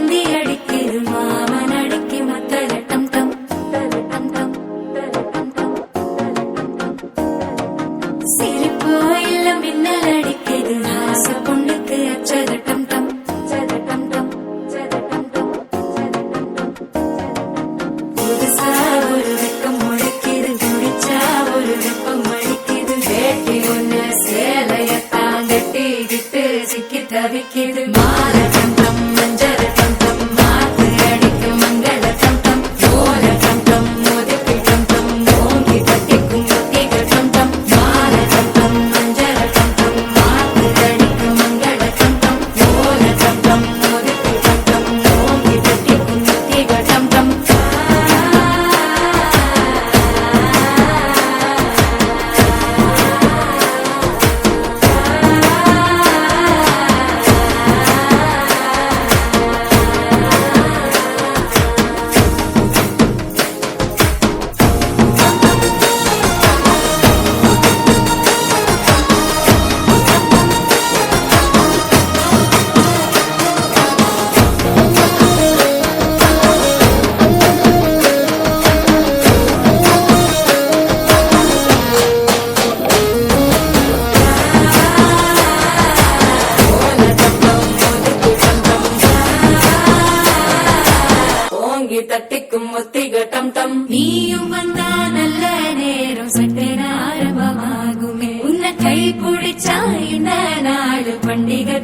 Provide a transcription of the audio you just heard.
தந்தி அடிக்குது மாமன் அடிக்கு மத்தள டம் டம் டம் டம். சிரிப்போ இல்ல மின்னல் அடிக்குது ஆச பொண்ணுக்கு அச்சத டம் டம் டம் டம். புதுசா ஒரு வெக்கம் முளைக்குது குடிச்சா ஒரு வெப்பம் அடிக்குது வேட்டி ஒண்ணு சேலையத்தான் கட்டிக்கிட்டு சிக்கி தவிக்குது மால டம் டம் மஞ்சள் டம் டம் மாத்து அடிக்கும் மங்கள டம் டம் ஓல டம் டம் மோதிக்கு டம் டம் ஓங்கி கட்டிக்கும் முத்திக டம் டம் மால டம் டம் மஞ்சள் டம் டம் மாத்து அடிக்கும் மங்கள டம் டம் ஓல டம் டம் மோதிக்கு டம் டம் ஓங்கி கட்டிக்கும் முத்திக டம் டம். தட்டிக்கும் முத்திக டம் டம். நீயும் வந்தா நல்ல நேரம் சட்டென ஆரம்பமாகுமே உன்னை கை பிடிச்சா இந்த நாடு பண்டிகை